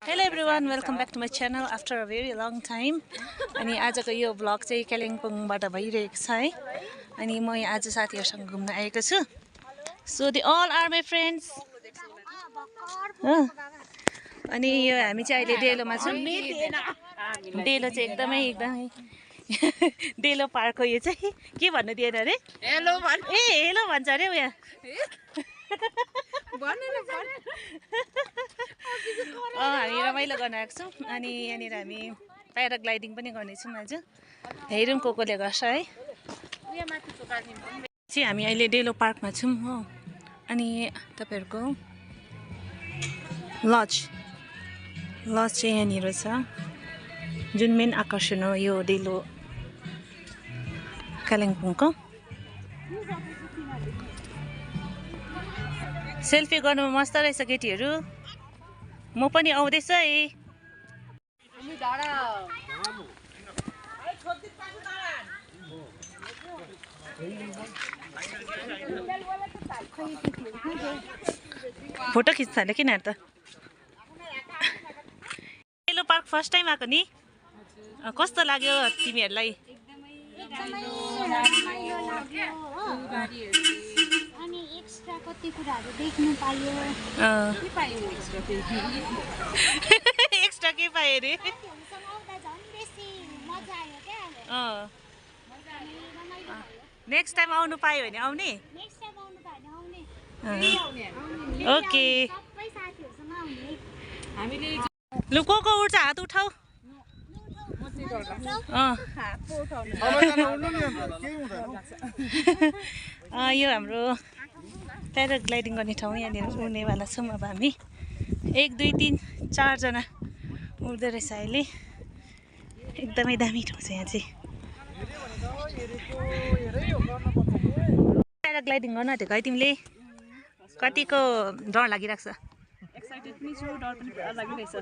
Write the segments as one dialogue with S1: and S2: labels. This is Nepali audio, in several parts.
S1: Hello everyone, welcome back to my channel after a very long time. अनि आजको यो भ्लग चाहिँ कालिम्पोङबाट भइरहेको छ है. अनि म यहाँ आज साथीहरुसँग घुम्न आएको छु. So they all are my friends. अनि यो हामी चाहिँ अहिले डेलोमा छौं. डेलो चाहिँ एकदमै डेलो पार्क हो यो चाहिँ. के भन्नु दिएन रे? हेलो भन्. ए हेलो भन्छ रे उया. हामी रमाइलो गर्न आएको छौँ. अनि यहाँनिर हामी प्याराग्लाइडिङ पनि गर्नेछौँ आज. हेरौँ कोले गर्छ है. चाहिँ हामी अहिले डेलो पार्कमा छौँ हो. अनि तपाईहरुको लज चाहिँ यहाँनिर छ. जुन मेन आकर्षण हो यो डेलो कालिम्पोङको. सेल्फी गर्नु मस्त रहेछ केटीहरु. म पनि आउँदैछ है. फोटो खिच्छ थाले किन त. डेलो पार्क फर्स्ट टाइम आएको नि. कस्तो लाग्यो तिमीहरुलाई?
S2: अनि एक्स्ट्रा कति कुराहरु देख्नु पायो.
S1: के पायो एक्स्ट्रा के पायो रे?
S2: साथीहरुसँग आउँदा झन् बेसी मजा आयो के.
S1: नेक्स्ट टाइम आउनु पायो भने आउने.
S2: नेक्स्ट टाइम आउनु पायो भने आउने.
S1: ओके.
S2: सबै साथीहरुसँग आउने.
S1: हामीले लु को उठ्छ हात उठाऊ. यो हाम्रो प्याराग्लाइडिङ गर्ने ठाउँ. यहाँनिर उड्नेवाला छौँ अब हामी. 1 2 3 4 जना उड्दै रहेछ अहिले. एकदमै दामी ठाउँ छ यहाँ चाहिँ. प्याराग्लाइडिङ गर्न आँटेको है तिमीले? कतिको डर लागिरहेको छ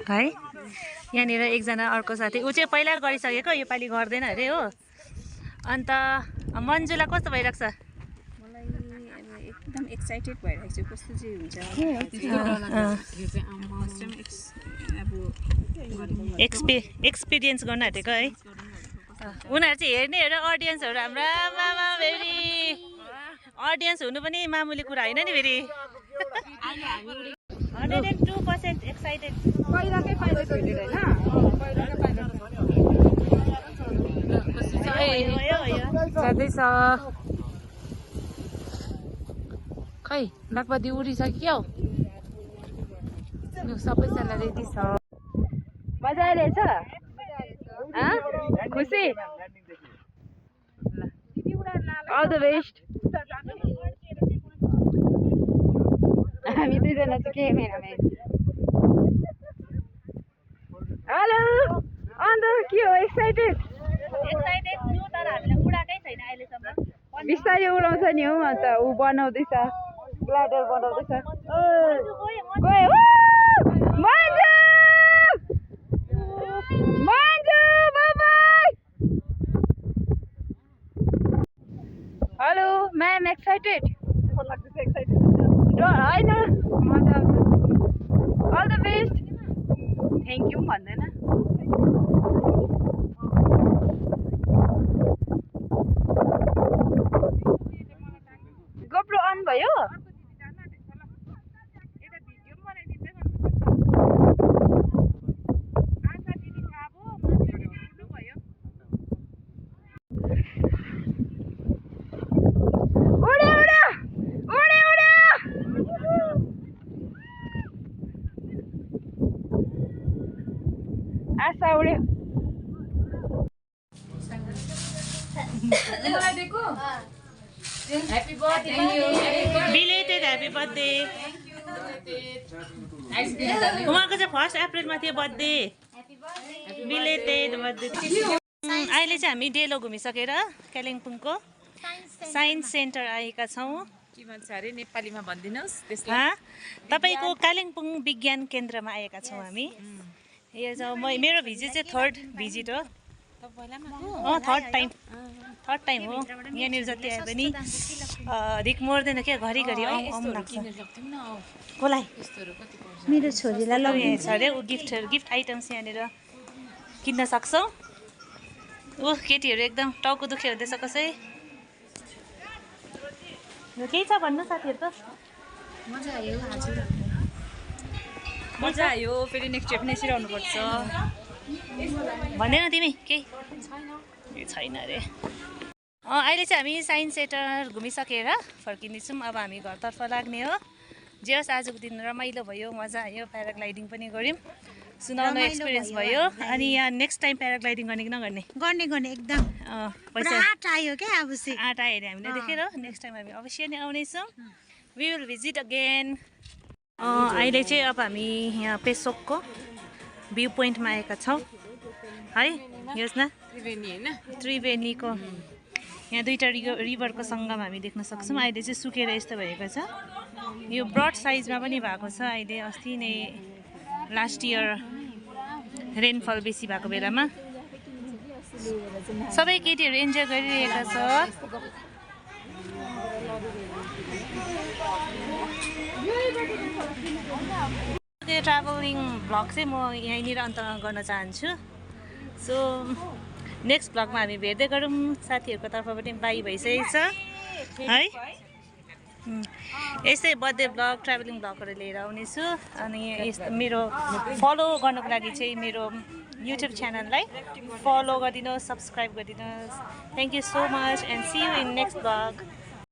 S1: है? यहाँनिर एकजना अर्को साथी ऊ चाहिँ पहिला गरिसकेको, योपालि गर्दैन अरे हो. अन्त मन्जुला कस्तो भइरहेको छ?
S3: मलाई एकदम एक्साइटेड भइरहेको छु. कस्तो चाहिँ हुन्छ
S1: एक्सपिरियन्स गर्न आँटेको है. उनीहरू चाहिँ हेर्नेहरू अडियन्सहरू हाम्रो आमा फेरि अडियन्स हुनु पनि मामुली कुरा होइन नि फेरि. 102% एक्साइटेड.
S3: पहिलाकै पाइलट होइन जाँदैछ. खै नागपति उडिसक्यो. सबैजना रेडी छ. मजा आइरहेछ. खुसी. All the best. हामी दुईजना चाहिँ क्यामेराम्यान. हेलो. अन्त के हो? एक्साइटेड
S1: छु तर हामीले उडाकै छैन अहिलेसम्म.
S3: बिस्तारै उडाउँछ नि हौ. अन्त ऊ बनाउँदैछ, ग्लाइडर बनाउँदैछ. गयो मन्जु बाबाई. Hello ma'am. एक्साइटेड होइन? मजा आउँछ. All the best. Thank you भन्दैन. गोप्रो अन भयो? आशा उड्यो.
S1: Belated happy birthday. उहाँको चाहिँ 1 अप्रिलमा थियो बर्थडे. Belated birthday. अहिले चाहिँ हामी डेलो घुमिसकेर कालिम्पोङको साइन्स सेन्टर आएका छौँ.
S3: के भन्छ अरे नेपालीमा भनिदिनुहोस्
S1: त्यसमा. तपाईँको कालिम्पोङ विज्ञान केन्द्रमा आएका छौँ हामी. यो चाहिँ मेरो भिजिट चाहिँ 3rd भिजिट हो. थर्ड टाइम हो यहाँनिर जति आयो भने रिक मर्दैन क्या घरिघरि आउँ लाग्छ कसलाई
S2: मेरो छोरीलाई
S1: लगाउने छ अरे ऊ गिफ्ट आइटम्स यहाँनिर किन्न सक्छौ ऊ केटीहरू एकदम टाउको दुख्यो हुँदैछ कसै केही छ भन्नु साथीहरू त
S3: मजा आयो फेरि नेक्स्ट डे पनि यसरी आउनुपर्छ
S1: भन्दैन तिमी केही छैन अरे अहिले चाहिँ हामी साइन्स सेन्टर घुमिसकेर फर्किँदैछौँ अब हामी घरतर्फ लाग्ने हो जे होस् आजको दिन रमाइलो भयो मजा आयो प्याराग्लाइडिङ पनि गऱ्यौँ सुनाउनु एक्सपिरियन्स भयो अनि यहाँ नेक्स्ट टाइम प्याराग्लाइडिङ गर्ने कि नगर्ने
S2: गर्ने एकदम
S1: पैसा
S2: आँट आयो क्या अब चाहिँ
S1: आँट आयो अरे हामीले देखेर नेक्स्ट टाइम हामी अवश्य नै आउनेछौँ वी विल भिजिट अगेन अहिले चाहिँ अब हामी यहाँ पेसोकको भ्यू पोइन्टमा आएका छौँ है हेर्नुहोस् न त्रिवेणीको यहाँ दुईवटा रिभरको सङ्गम हामी देख्न सक्छौँ अहिले चाहिँ सुकेर यस्तो भएको छ यो ब्रड साइजमा पनि भएको छ अहिले अस्ति नै लास्ट इयर रेनफल बेसी भएको बेलामा सबै केटीहरू इन्जोय गरिरहेका छ त्यो ट्राभलिङ भ्लग चाहिँ म यहीँनिर अन्त गर्न चाहन्छु सो नेक्स्ट भ्लगमा हामी भेट्दै गरौँ साथीहरूको तर्फबाट बाई भइसकेको छ है यस्तै बर्थडे भ्लग ट्राभलिङ भ्लगहरू लिएर आउनेछु अनि मेरो फलो गर्नको लागि चाहिँ मेरो युट्युब च्यानललाई फलो गरिदिनुहोस् सब्सक्राइब गरिदिनुहोस् thank you so much and see you in next vlog